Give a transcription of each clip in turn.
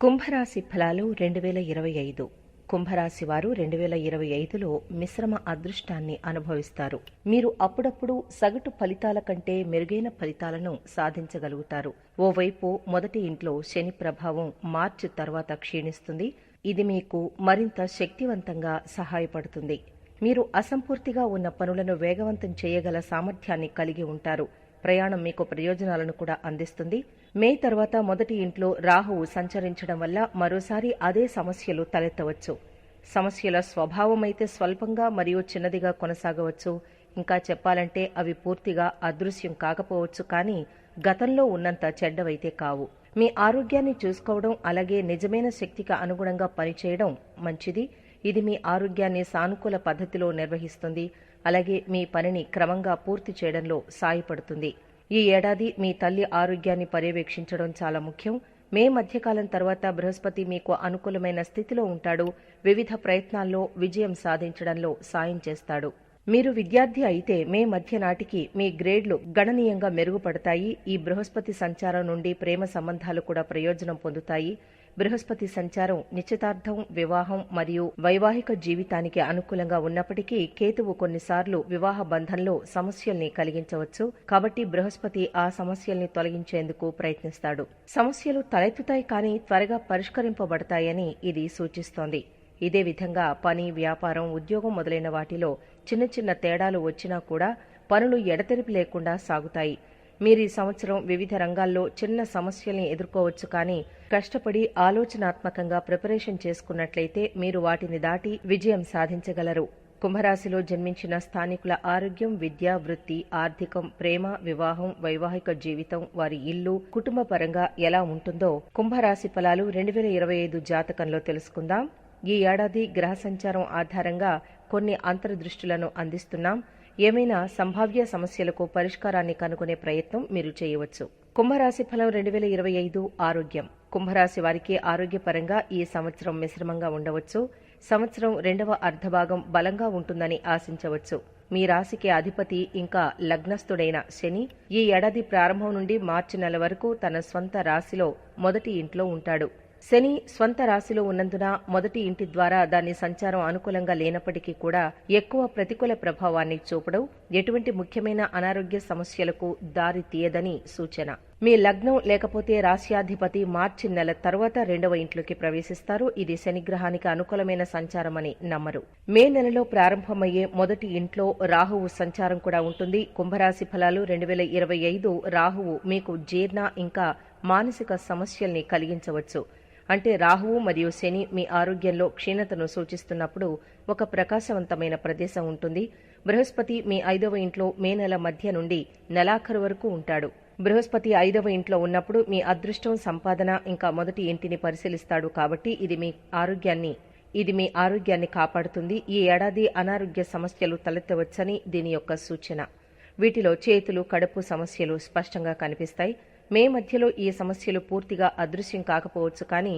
కుంభరాశి ఫలాలు 2025. కుంభరాశి వారు 2025లో మిశ్రమ అదృష్టాన్ని అనుభవిస్తారు. మీరు అప్పుడప్పుడు సగటు ఫలితాల కంటే మెరుగైన ఫలితాలను సాధించగలుగుతారు. ఓవైపు మొదటి ఇంట్లో శని ప్రభావం మార్చి తర్వాత క్షీణిస్తుంది. ఇది మీకు మరింత శక్తివంతంగా సహాయపడుతుంది. మీరు అసంపూర్తిగా ఉన్న పనులను వేగవంతం చేయగల సామర్థ్యాన్ని కలిగి ఉంటారు. ప్రయాణం మీకు ప్రయోజనాలను కూడా అందిస్తుంది. మే తర్వాత మొదటి ఇంట్లో రాహువు సంచరించడం వల్ల మరోసారి అదే సమస్యలు తలెత్తవచ్చు. సమస్యల స్వభావమైతే స్వల్పంగా మరియు చిన్నదిగా కొనసాగవచ్చు. ఇంకా చెప్పాలంటే అవి పూర్తిగా అదృశ్యం కాకపోవచ్చు, కానీ గతంలో ఉన్నంత చెడ్డవైతే కావు. మీ ఆరోగ్యాన్ని చూసుకోవడం, అలాగే నిజమైన శక్తికి అనుగుణంగా పనిచేయడం మంచిది. ఇది మీ ఆరోగ్యాన్ని సానుకూల పద్ధతిలో నిర్వహిస్తుంది. అలాగే మీ పనిని క్రమంగా పూర్తి చేయడంలో సాయపడుతుంది. ఈ ఏడాది మీ తల్లి ఆరోగ్యాన్ని పర్యవేక్షించడం చాలా ముఖ్యం. మే మధ్యకాలం తర్వాత బృహస్పతి మీకు అనుకూలమైన స్థితిలో ఉంటాడు. వివిధ ప్రయత్నాల్లో విజయం సాధించడంలో సాయం చేస్తాడు. మీరు విద్యార్థి అయితే మే మధ్య నాటికి మీ గ్రేడ్లు గణనీయంగా మెరుగుపడతాయి. ఈ బృహస్పతి సంచారం నుండి ప్రేమ సంబంధాలు కూడా ప్రయోజనం పొందుతాయి. బృహస్పతి సంచారం నిశ్చితార్థం, వివాహం మరియు వైవాహిక జీవితానికి అనుకూలంగా ఉన్నప్పటికీ కేతువు కొన్నిసార్లు వివాహ బంధంలో సమస్యల్ని కలిగించవచ్చు. కాబట్టి బృహస్పతి ఆ సమస్యల్ని తొలగించేందుకు ప్రయత్నిస్తాడు. సమస్యలు తలెత్తుతాయి, కానీ త్వరగా పరిష్కరింపబడతాయని ఇది సూచిస్తోంది. ఇదే విధంగా పని, వ్యాపారం, ఉద్యోగం మొదలైన వాటిలో చిన్న చిన్న తేడాలు వచ్చినా కూడా పనులు ఎడతెరిపి లేకుండా సాగుతాయి. మీరీ సంవత్సరం వివిధ రంగాల్లో చిన్న సమస్యల్ని ఎదుర్కోవచ్చు, కానీ కష్టపడి ఆలోచనాత్మకంగా ప్రిపరేషన్ చేసుకున్నట్లయితే మీరు వాటిని దాటి విజయం సాధించగలరు. కుంభరాశిలో జన్మించిన స్థానికుల ఆరోగ్యం, విద్య, వృత్తి, ఆర్థికం, ప్రేమ, వివాహం, వైవాహిక జీవితం, వారి ఇల్లు, కుటుంబ పరంగా ఎలా ఉంటుందో కుంభరాశి ఫలాలు 2025 జాతకంలో తెలుసుకుందాం. ఈ ఏడాది గ్రహ సంచారం ఆధారంగా కొన్ని అంతర్దృష్టులను అందిస్తున్నాం. ఏమైనా సంభావ్య సమస్యలకు పరిష్కారాన్ని కనుగొనే ప్రయత్నం మీరు చేయవచ్చు. కుంభరాశి ఫలం 2025 ఆరోగ్యం. కుంభరాశి వారికి ఆరోగ్యపరంగా ఈ సంవత్సరం మిశ్రమంగా ఉండవచ్చు. సంవత్సరం రెండవ అర్ధభాగం బలంగా ఉంటుందని ఆశించవచ్చు. మీ రాశికి అధిపతి ఇంకా లగ్నస్థుడైన శని ఈ ఏడాది ప్రారంభం నుండి మార్చి నెల వరకు తన స్వంత రాశిలో మొదటి ఇంట్లో ఉంటాడు. శని స్వంత రాశిలో ఉన్నందున మొదటి ఇంటి ద్వారా దాని సంచారం అనుకూలంగా లేనప్పటికీ కూడా ఎక్కువ ప్రతికూల ప్రభావాన్ని చూపడం, ఎటువంటి ముఖ్యమైన అనారోగ్య సమస్యలకు దారి తీయదని సూచన. మీ లగ్నం లేకపోతే రాశ్యాధిపతి మార్చి నెల తర్వాత రెండవ ఇంట్లోకి ప్రవేశిస్తారు. ఇది శనిగ్రహానికి అనుకూలమైన సంచారమని నమ్మరు. మే నెలలో ప్రారంభమయ్యే మొదటి ఇంట్లో రాహువు సంచారం కూడా ఉంటుంది. కుంభరాశి ఫలాలు 2025 రాహువు మీకు జీర్ణ ఇంకా మానసిక సమస్యల్ని కలిగించవచ్చు. అంటే రాహువు మరియు శని మీ ఆరోగ్యంలో క్షీణతను సూచిస్తున్నప్పుడు ఒక ప్రకాశవంతమైన ప్రదేశం ఉంటుంది. బృహస్పతి మీ 5వ ఇంట్లో మే నెల మధ్య నుండి నెలాఖరు వరకు ఉంటాడు. బృహస్పతి 5వ ఇంట్లో ఉన్నప్పుడు మీ అదృష్టం, సంపాదన ఇంకా మొదటి ఇంటిని పరిశీలిస్తాడు. కాబట్టి ఇది మీ ఆరోగ్యాన్ని కాపాడుతుంది. ఈ ఏడాది అనారోగ్య సమస్యలు తలెత్తవచ్చని దీని యొక్క సూచన. వీటిలో చేతులు, కడుపు సమస్యలు స్పష్టంగా కనిపిస్తాయి. మే మధ్యలో ఈ సమస్యలు పూర్తిగా అదృశ్యం కాకపోవచ్చు, కానీ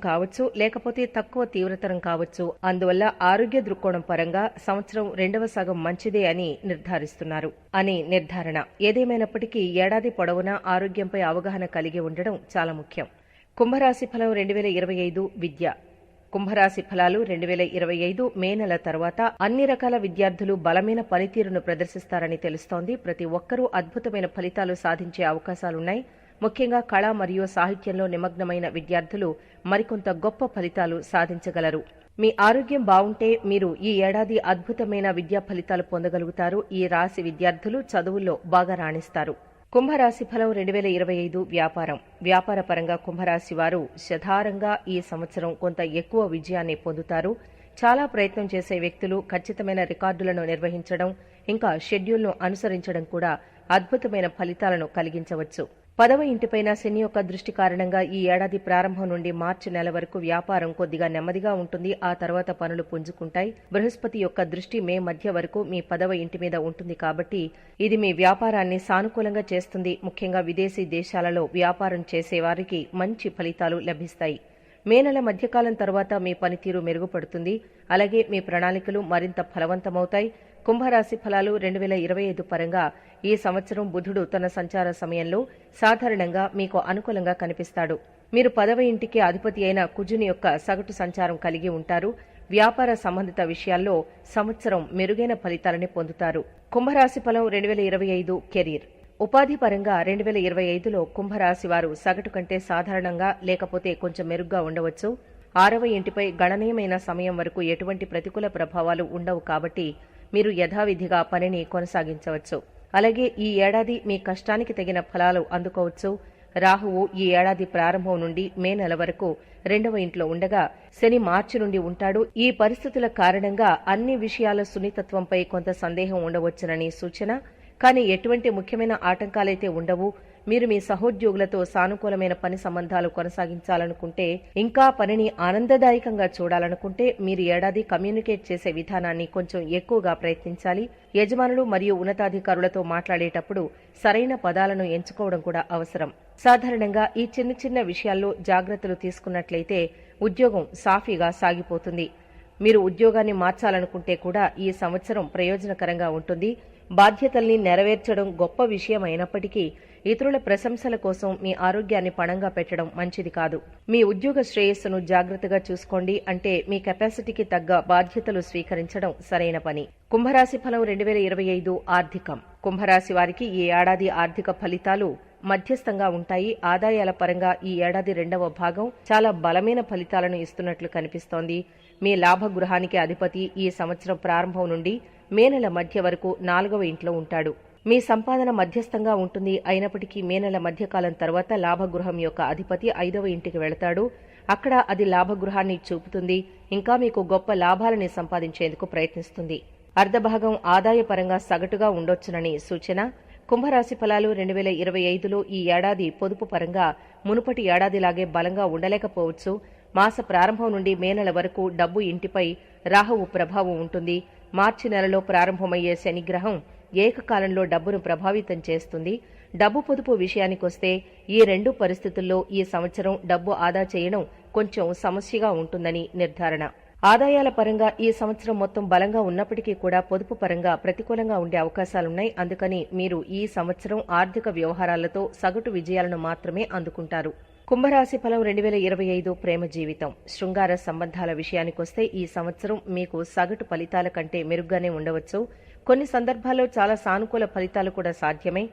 కావచ్చు, లేకపోతే తక్కువ తీవ్రతరం కావచ్చు. అందువల్ల ఆరోగ్య దృక్కోణం పరంగా సంవత్సరం రెండవ సగం మంచిదే అని నిర్ధారణ. ఏదేమైనప్పటికీ ఏడాది పొడవునా ఆరోగ్యంపై అవగాహన కలిగి ఉండడం చాలా ముఖ్యం. కుంభరాశి ఫలం 2025 విద్య. కుంభరాశి ఫలాలు 2025 మే నెల తర్వాత అన్ని రకాల విద్యార్థులు బలమైన పనితీరును ప్రదర్శిస్తారని తెలుస్తోంది. ప్రతి ఒక్కరూ అద్భుతమైన ఫలితాలు సాధించే అవకాశాలున్నాయి. ముఖ్యంగా కళ మరియు సాహిత్యంలో నిమగ్నమైన విద్యార్థులు మరికొంత గొప్ప ఫలితాలు సాధించగలరు. మీ ఆరోగ్యం బావుంటే మీరు ఈ ఏడాది అద్భుతమైన విద్యా ఫలితాలు పొందగలుగుతారు. ఈ రాశి విద్యార్థులు చదువుల్లో బాగా రాణిస్తారు. కుంభరాశి ఫలం 2025 వ్యాపారం. వ్యాపారపరంగా కుంభరాశి వారు శధారంగా ఈ సంవత్సరం కొంత ఎక్కువ విజయాన్ని పొందుతారు. చాలా ప్రయత్నం చేసే వ్యక్తులు ఖచ్చితమైన రికార్డులను నిర్వహించడం, ఇంకా షెడ్యూల్ను అనుసరించడం కూడా అద్భుతమైన ఫలితాలను కలిగించవచ్చు. 10వ ఇంటిపైన శని యొక్క దృష్టి కారణంగా ఈ ఏడాది ప్రారంభం నుండి మార్చి నెల వరకు వ్యాపారం కొద్దిగా నెమ్మదిగా ఉంటుంది. ఆ తర్వాత పనులు పుంజుకుంటాయి. బృహస్పతి యొక్క దృష్టి మే మధ్య వరకు మీ 10వ ఇంటి మీద ఉంటుంది. కాబట్టి ఇది మీ వ్యాపారాన్ని సానుకూలంగా చేస్తుంది. ముఖ్యంగా విదేశీ దేశాలలో వ్యాపారం చేసేవారికి మంచి ఫలితాలు లభిస్తాయి. మే నెల మధ్యకాలం తర్వాత మీ పనితీరు మెరుగుపడుతుంది. అలాగే మీ ప్రణాళికలు మరింత ఫలవంతమవుతాయి. కుంభరాశి ఫలాలు 2025 పరంగా ఈ సంవత్సరం బుధుడు తన సంచార సమయంలో సాధారణంగా మీకు అనుకూలంగా కనిపిస్తాడు. మీరు 10వ ఇంటికి అధిపతి అయిన కుజుని యొక్క సగటు సంచారం కలిగి ఉంటారు. వ్యాపార సంబంధిత విషయాల్లో సంవత్సరం మెరుగైన ఫలితాలని పొందుతారు. కుంభరాశి ఫలం 2025 కెరీర్. ఉపాధి పరంగా 2025లో కుంభరాశి వారు సగటు కంటే సాధారణంగా లేకపోతే కొంచెం మెరుగ్గా ఉండవచ్చు. 6వ ఇంటిపై గణనీయమైన సమయం వరకు ఎటువంటి ప్రతికూల ప్రభావాలు ఉండవు కాబట్టి మీరు యథావిధిగా పనిని కొనసాగించవచ్చు. అలాగే ఈ ఏడాది మీ కష్టానికి తగిన ఫలాలు అందుకోవచ్చు. రాహువు ఈ ఏడాది ప్రారంభం నుండి మే నెల వరకు 2వ ఇంట్లో ఉండగా శని మార్చి నుండి ఉంటాడు. ఈ పరిస్థితుల కారణంగా అన్ని విషయాల సున్నితత్వంపై కొంత సందేహం ఉండవచ్చునని సూచన. కానీ ఎటువంటి ముఖ్యమైన ఆటంకాలైతే ఉండవు. మీరు మీ సహోద్యోగులతో సానుకూలమైన పని సంబంధాలు కొనసాగించాలనుకుంటే, ఇంకా పనిని ఆనందదాయకంగా చూడాలనుకుంటే మీరు ఏడాది కమ్యూనికేట్ చేసే విధానాన్ని కొంచెం ఎక్కువగా ప్రయత్నించాలి. యజమానులు మరియు ఉన్నతాధికారులతో మాట్లాడేటప్పుడు సరైన పదాలను ఎంచుకోవడం కూడా అవసరం. సాధారణంగా ఈ చిన్న చిన్న విషయాల్లో జాగ్రత్తలు తీసుకున్నట్లయితే ఉద్యోగం సాఫీగా సాగిపోతుంది. మీరు ఉద్యోగాన్ని మార్చాలనుకుంటే కూడా ఈ సంవత్సరం ప్రయోజనకరంగా ఉంటుంది. బాధ్యతల్ని నెరవేర్చడం గొప్ప విషయం అయినప్పటికీ ఇతరుల ప్రశంసల కోసం మీ ఆరోగ్యాన్ని పణంగా పెట్టడం మంచిది కాదు. మీ ఉద్యోగ శ్రేయస్సును జాగ్రత్తగా చూసుకోండి. అంటే మీ కెపాసిటీకి తగ్గ బాధ్యతలు స్వీకరించడం సరైన పని. కుంభరాశి ఫలం 2025 ఆర్థికం. కుంభరాశి వారికి ఈ ఏడాది ఆర్థిక ఫలితాలు మధ్యస్థంగా ఉంటాయి. ఆదాయాల పరంగా ఈ ఏడాది 2వ భాగం చాలా బలమైన ఫలితాలను ఇస్తున్నట్లు కనిపిస్తోంది. మీ లాభగృహానికి అధిపతి ఈ సంవత్సరం ప్రారంభం నుండి మే నెల మధ్య వరకు 4వ ఇంట్లో ఉంటాడు. మీ సంపాదన మధ్యస్థంగా ఉంటుంది. అయినప్పటికీ మే నెల మధ్యకాలం తర్వాత లాభగృహం యొక్క అధిపతి 5వ ఇంటికి వెళతాడు. అక్కడ అది లాభగృహాన్ని చూపుతుంది. ఇంకా మీకు గొప్ప లాభాలని సంపాదించేందుకు ప్రయత్నిస్తుంది. అర్ధభాగం ఆదాయపరంగా సగటుగా ఉండొచ్చునని సూచన. కుంభరాశి ఫలాలు 2025లో ఈ ఏడాది పొదుపు పరంగా మునుపటి ఏడాదిలాగే బలంగా ఉండలేకపోవచ్చు. మాస ప్రారంభం నుండి మే నెల వరకు డబ్బు ఇంటిపై రాహువు ప్రభావం ఉంటుంది. మార్చి నెలలో ప్రారంభమయ్యే శనిగ్రహం ఏకకాలంలో డబ్బును ప్రభావితం చేస్తుంది. డబ్బు పొదుపు విషయానికొస్తే ఈ 2 పరిస్థితుల్లో ఈ సంవత్సరం డబ్బు ఆదా చేయడం కొంచెం సమస్యగా ఉంటుందని నిర్ధారణ. ఆదాయాల పరంగా ఈ సంవత్సరం మొత్తం బలంగా ఉన్నప్పటికీ కూడా పొదుపు పరంగా ప్రతికూలంగా ఉండే అవకాశాలున్నాయి. అందుకని మీరు ఈ సంవత్సరం ఆర్థిక వ్యవహారాలతో సగటు విజయాలను మాత్రమే అందుకుంటారు. కుంభరాశి ఫలం 2025 ప్రేమ జీవితం. శృంగార సంబంధాల విషయానికొస్తే ఈ సంవత్సరం మీకు సగటు ఫలితాల కంటే మెరుగ్గానే ఉండవచ్చు. కొన్ని సందర్భాల్లో చాలా సానుకూల ఫలితాలు కూడా సాధ్యమే.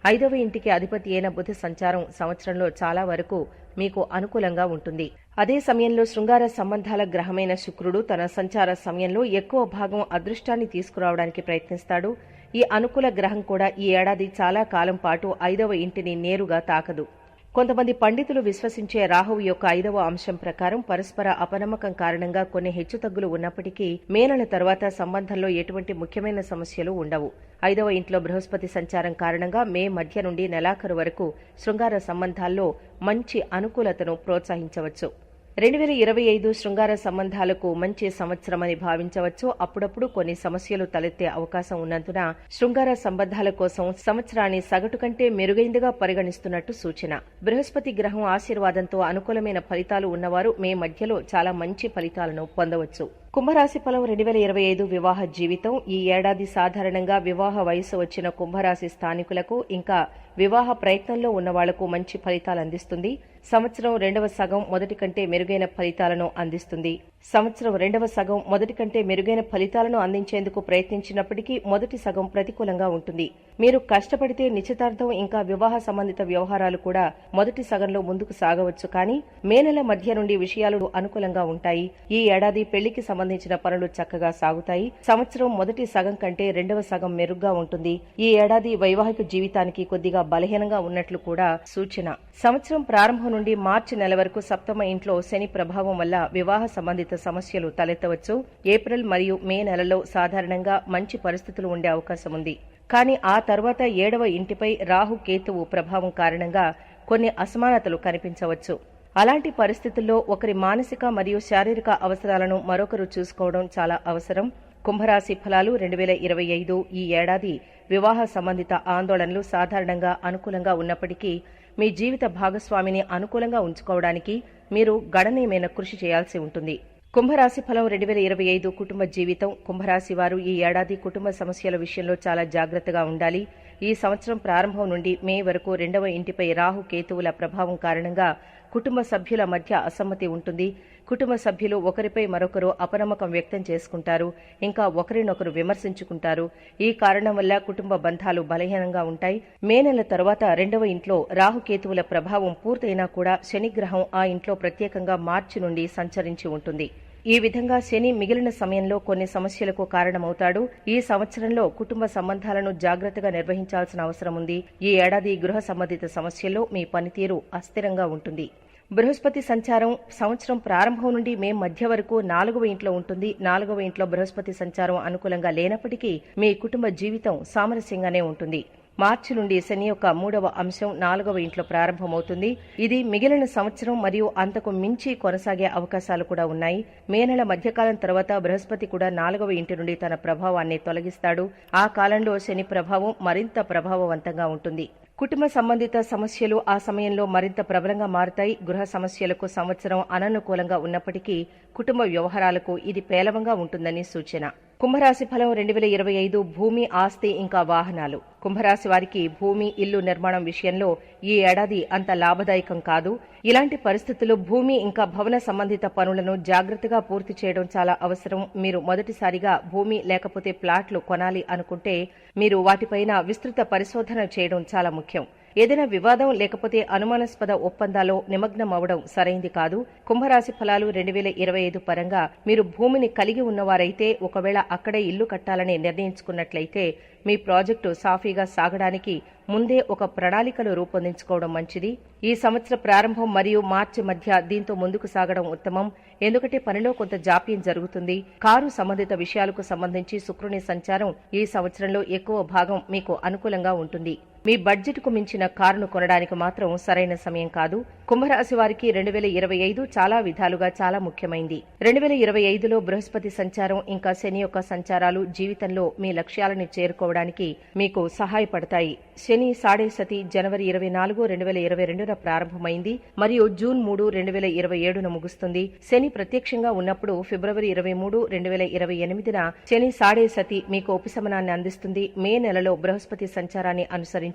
5వ ఇంటికి అధిపతి అయిన బుధ సంచారం సంవత్సరంలో చాలా వరకు మీకు అనుకూలంగా ఉంటుంది. అదే సమయంలో శృంగార సంబంధాల గ్రహమైన శుక్రుడు తన సంచార సమయంలో ఎక్కువ భాగం అదృష్టాన్ని తీసుకురావడానికి ప్రయత్నిస్తాడు. ఈ అనుకూల గ్రహం కూడా ఈ ఏడాది చాలా కాలం పాటు 5వ ఇంటిని నేరుగా తాకదు. కొంతమంది పండితులు విశ్వసించే రాహువు యొక్క 5వ అంశం ప్రకారం పరస్పర అపనమ్మకం కారణంగా కొన్ని హెచ్చుతగ్గులు ఉన్నప్పటికీ మే నెల తర్వాత సంబంధంలో ఎటువంటి ముఖ్యమైన సమస్యలు ఉండవు. 5వ ఇంట్లో బృహస్పతి సంచారం కారణంగా మే మధ్య నుండి నెలాఖరు వరకు శృంగార సంబంధాల్లో మంచి అనుకూలతను ప్రోత్సహించవచ్చు. 2025 శృంగార సంబంధాలకు మంచి సంవత్సరమని భావించవచ్చు. అప్పుడప్పుడు కొన్ని సమస్యలు తలెత్తే అవకాశం ఉన్నందున శృంగార సంబంధాల కోసం సంవత్సరాన్ని సగటు కంటే మెరుగైందిగా పరిగణిస్తున్నట్టు సూచన. బృహస్పతి గ్రహం ఆశీర్వాదంతో అనుకూలమైన ఫలితాలు ఉన్నవారు మే మధ్యలో చాలా మంచి ఫలితాలను పొందవచ్చు. కుంభరాశి ఫలం 2025 వివాహ జీవితం. ఈ ఏడాది సాధారణంగా వివాహ వయసు వచ్చిన కుంభరాశి స్థానికులకు ఇంకా వివాహ ప్రయత్నంలో ఉన్న వాళ్లకు మంచి ఫలితాలు అందిస్తుంది. సంవత్సరం 2వ సగం మొదటి కంటే మెరుగైన ఫలితాలను అందిస్తుంది. సంవత్సరం 2వ సగం మొదటి కంటే మెరుగైన ఫలితాలను అందించేందుకు ప్రయత్నించినప్పటికీ మొదటి సగం ప్రతికూలంగా ఉంటుంది. మీరు కష్టపడితే నిశ్చితార్థం ఇంకా వివాహ సంబంధిత వ్యవహారాలు కూడా మొదటి సగంలో ముందుకు సాగవచ్చు. కానీ మే నెల మధ్య నుండి విషయాలు అనుకూలంగా ఉంటాయి. ఈ ఏడాది పెళ్లికి సంబంధించిన పనులు చక్కగా సాగుతాయి. సంవత్సరం మొదటి సగం కంటే 2వ సగం మెరుగ్గా ఉంటుంది. ఈ ఏడాది వైవాహిక జీవితానికి కొద్దిగా బలహీనంగా ఉన్నట్లు కూడా సూచన. సంవత్సరం ప్రారంభం నుండి మార్చి నెల వరకు 7వ ఇంట్లో శని ప్రభావం వల్ల వివాహ సంబంధిత సమస్యలు తలెత్తవచ్చు. ఏప్రిల్ మరియు మే నెలలో సాధారణంగా మంచి పరిస్థితులు ఉండే అవకాశం ఉంది. కానీ ఆ తర్వాత 7వ ఇంటిపై రాహు కేతువు ప్రభావం కారణంగా కొన్ని అసమానతలు కనిపించవచ్చు. అలాంటి పరిస్థితుల్లో ఒకరి మానసిక మరియు శారీరక అవసరాలను మరొకరు చూసుకోవడం చాలా అవసరం. కుంభరాశి ఫలాలు 2025 ఈ ఏడాది వివాహ సంబంధిత ఆందోళనలు సాధారణంగా అనుకూలంగా ఉన్నప్పటికీ మీ జీవిత భాగస్వామిని అనుకూలంగా ఉంచుకోవడానికి మీరు గణనీయమైన కృషి చేయాల్సి ఉంటుంది. కుంభరాశి ఫలం 2025 కుటుంబ జీవితం. కుంభరాశి వారు ఈ ఏడాది కుటుంబ సమస్యల విషయంలో చాలా జాగ్రత్తగా ఉండాలి. ఈ సంవత్సరం ప్రారంభం నుండి మే వరకు 2వ ఇంటిపై రాహు కేతువుల ప్రభావం కారణంగా కుటుంబ సభ్యుల మధ్య అసమ్మతి ఉంటుంది. కుటుంబ సభ్యులు ఒకరిపై మరొకరు అపనమ్మకం వ్యక్తం చేసుకుంటారు, ఇంకా ఒకరినొకరు విమర్శించుకుంటారు. ఈ కారణం వల్ల కుటుంబ బంధాలు బలహీనంగా ఉంటాయి. మే నెల తరువాత 2వ ఇంట్లో రాహుకేతువుల ప్రభావం పూర్తయినా కూడా శనిగ్రహం ఆ ఇంట్లో ప్రత్యేకంగా మార్చి నుండి సంచరించి ఉంటుంది. ఈ విధంగా శని మిగిలిన సమయంలో కొన్ని సమస్యలకు కారణమవుతాడు. ఈ సంవత్సరంలో కుటుంబ సంబంధాలను జాగ్రత్తగా నిర్వహించాల్సిన అవసరం ఉంది. ఈ ఏడాది గృహ సంబంధిత సమస్యల్లో మీ పనితీరు అస్థిరంగా ఉంటుంది. బృహస్పతి సంచారం సంవత్సరం ప్రారంభం నుండి మే మధ్య వరకు 4వ ఇంట్లో ఉంటుంది. 4వ ఇంట్లో బృహస్పతి సంచారం అనుకూలంగా లేనప్పటికీ మీ కుటుంబ జీవితం సామరస్యంగానే ఉంటుంది. మార్చి నుండి శని యొక్క 3వ అంశం 4వ ఇంట్లో ప్రారంభమవుతుంది. ఇది మిగిలిన సంవత్సరం మరియు అంతకు మించి కొనసాగే అవకాశాలు కూడా ఉన్నాయి. మే నెల మధ్యకాలం తర్వాత బృహస్పతి కూడా 4వ ఇంటి నుండి తన ప్రభావాన్ని తొలగిస్తాడు. ఆ కాలంలో శని ప్రభావం మరింత ప్రభావవంతంగా ఉంటుంది. కుటుంబ సంబంధిత సమస్యలు ఆ సమయంలో మరింత ప్రబలంగా మారుతాయి. గృహ సమస్యలకు సంవత్సరం అననుకూలంగా ఉన్నప్పటికీ కుటుంబ వ్యవహారాలకు ఇది పేలవంగా ఉంటుందని సూచన. కుంభరాశి ఫలం 2025 భూమి, ఆస్తి ఇంకా వాహనాలు. కుంభరాశి వారికి భూమి, ఇల్లు నిర్మాణం విషయంలో ఈ ఏడాది అంత లాభదాయకం కాదు. ఇలాంటి పరిస్థితుల్లో భూమి ఇంకా భవన సంబంధిత పనులను జాగ్రత్తగా పూర్తి చేయడం చాలా అవసరం. మీరు మొదటిసారిగా భూమి లేకపోతే ప్లాట్లు కొనాలి అనుకుంటే మీరు వాటిపైన విస్తృత పరిశోధన చేయడం చాలా ముఖ్యం. ఏదైనా వివాదం లేకపోతే అనుమానాస్పద ఒప్పందాల్లో నిమగ్నమవడం సరైంది కాదు. కుంభరాశి ఫలాలు 2025 పరంగా మీరు భూమిని కలిగి ఉన్నవారైతే ఒకవేళ అక్కడే ఇల్లు కట్టాలని నిర్ణయించుకున్నట్లయితే మీ ప్రాజెక్టు సాఫీగా సాగడానికి ముందే ఒక ప్రణాళికను రూపొందించుకోవడం మంచిది. ఈ సంవత్సర ప్రారంభం మరియు మార్చి మధ్య దీంతో ముందుకు సాగడం ఉత్తమం. ఎందుకంటే పనిలో కొంత జాప్యం జరుగుతుంది. కారు సంబంధిత విషయాలకు సంబంధించి శుక్రుని సంచారం ఈ సంవత్సరంలో ఎక్కువ భాగం మీకు అనుకూలంగా ఉంటుంది. మీ బడ్జెట్కు మించిన కారును కొనడానికి మాత్రం సరైన సమయం కాదు. కుంభరాశి వారికి 2025 చాలా విధాలుగా చాలా ముఖ్యమైంది. 2025లో బృహస్పతి సంచారం ఇంకా శని యొక్క సంచారాలు జీవితంలో మీ లక్ష్యాలను చేరుకోవడానికి మీకు సహాయపడతాయి. శని సాడే సతి జనవరి 24, 2022న ప్రారంభమైంది మరియు జూన్ 3, 2027న ముగుస్తుంది. శని ప్రత్యక్షంగా ఉన్నప్పుడు ఫిబ్రవరి 23, 2028న శని సాడే సతి మీకు ఉపశమనాన్ని అందిస్తుంది. మే నెలలో బృహస్పతి సంచారాన్ని అనుసరించి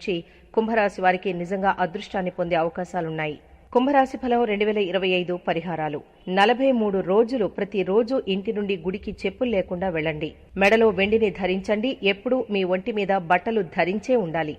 కుంభరాశి వారికి నిజంగా అదృష్టాన్ని పొందే అవకాశాలున్నాయి. కుంభరాశి ఫలం 2025 పరిహారాలు. 43 రోజులు ప్రతిరోజు ఇంటి నుండి గుడికి చెప్పులు లేకుండా వెళ్ళండి. మెడలో వెండిని ధరించండి. ఎప్పుడూ మీ ఒంటి మీద బట్టలు ధరించే ఉండాలి.